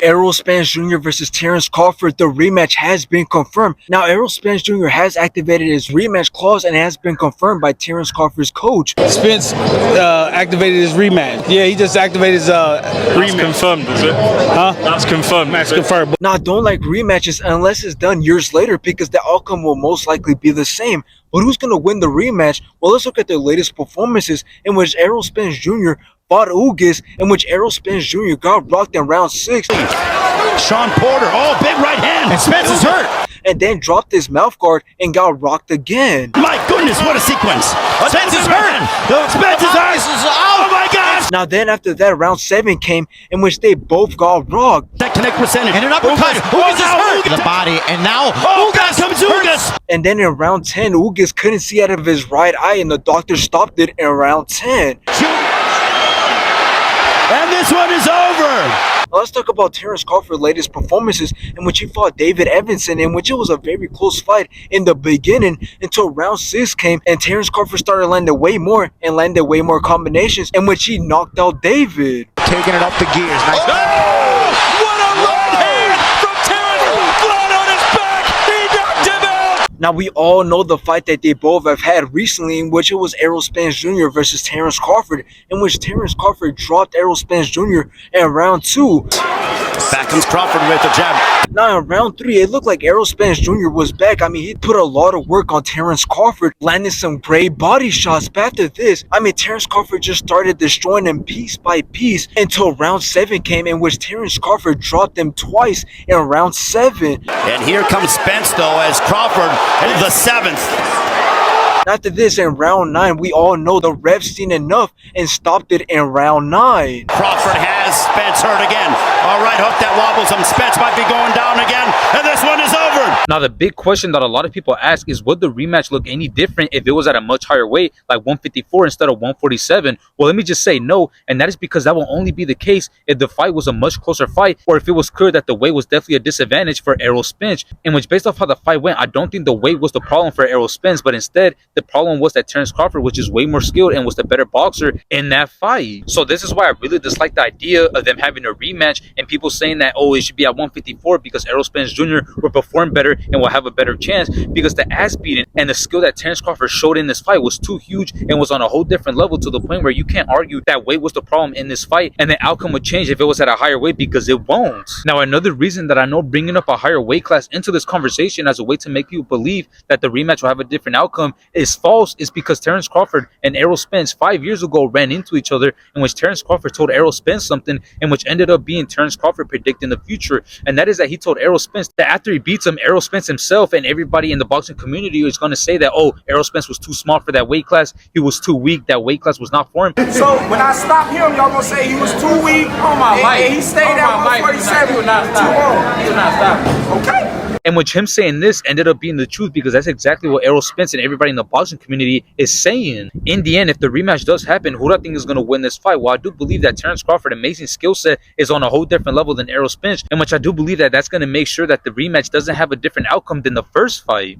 Errol Spence Jr. versus Terence Crawford, the rematch has been confirmed. Now, Errol Spence Jr. has activated his rematch clause and has been confirmed by Terence Crawford's coach. Spence activated his rematch. Yeah, he just activated his rematch. That's confirmed, is it? Huh? That's confirmed. That's confirmed. Now, I don't like rematches unless it's done years later because the outcome will most likely be the same. But who's going to win the rematch? Well, let's look at their latest performances in which Errol Spence Jr. fought Ugas, in which Errol Spence Jr. got rocked in round 6. Sean Porter, big right hand, and Spence is hurt. And then dropped his mouth guard and got rocked again. My goodness, what a sequence. Spence is hurt. Spence is hurt. Oh my gosh. Now then after that, round 7 came in which they both got rocked. That connect percentage. And an uppercut. Ugas is hurt. The body, and now Ugas comes Ugas. And then in round 10, Ugas couldn't see out of his right eye and the doctor stopped it in round 10. And this one is over. Now let's talk about Terence Crawford's latest performances in which he fought David Evanson, in which it was a very close fight in the beginning until round 6 came and Terence Crawford started landing way more and landed way more combinations in which he knocked out David. Taking it up the gears. Nice. What a right hand from Terence! Flat on his back! He knocked him out! Now we all know the fight that they both have had recently, in which it was Errol Spence Jr. versus Terence Crawford, in which Terence Crawford dropped Errol Spence Jr. in round 2. Back comes Crawford with the jab. Now in round 3, it looked like Errol Spence Jr. was back. I mean, he put a lot of work on Terence Crawford, landing some great body shots. But after this, Terence Crawford just started destroying him piece by piece until round 7 came, in which Terence Crawford dropped him twice in round 7. And here comes Spence, though, as Crawford is the 7th. After this, in round 9, we all know the ref seen enough and stopped it in round 9. Crawford has Spence hurt again. All right, hook that wobbles him. Spence might be going down again, and this one is over. Now, the big question that a lot of people ask is, would the rematch look any different if it was at a much higher weight, like 154 instead of 147? Well, let me just say no, and that is because that will only be the case if the fight was a much closer fight, or if it was clear that the weight was definitely a disadvantage for Errol Spence, in which, based off how the fight went, I don't think the weight was the problem for Errol Spence, but instead, the problem was that Terence Crawford was just way more skilled and was the better boxer in that fight. So this is why I really dislike the idea of them having a rematch and people saying that, oh, it should be at 154 because Errol Spence Jr. will perform better and will have a better chance, because the ass beating and the skill that Terence Crawford showed in this fight was too huge and was on a whole different level, to the point where you can't argue that weight was the problem in this fight and the outcome would change if it was at a higher weight, because it won't. Now, another reason that I know bringing up a higher weight class into this conversation as a way to make people believe that the rematch will have a different outcome is false, is because Terence Crawford and Errol Spence 5 years ago ran into each other, in which Terence Crawford told Errol Spence something, in which ended up being Terence Crawford predicting the future, and that is that he told Errol Spence that after he beats him, Errol Spence himself and everybody in the boxing community is going to say that, oh, Errol Spence was too small for that weight class, he was too weak, that weight class was not for him. So when I stop him, y'all gonna say he was too weak? On my mic. And he stayed at 147. He will not stop. He will not stop. Okay. And which him saying this ended up being the truth, because that's exactly what Errol Spence and everybody in the boxing community is saying. In the end, if the rematch does happen, who do I think is going to win this fight? Well, I do believe that Terence Crawford's amazing skill set is on a whole different level than Errol Spence, in which I do believe that that's going to make sure that the rematch doesn't have a different outcome than the first fight.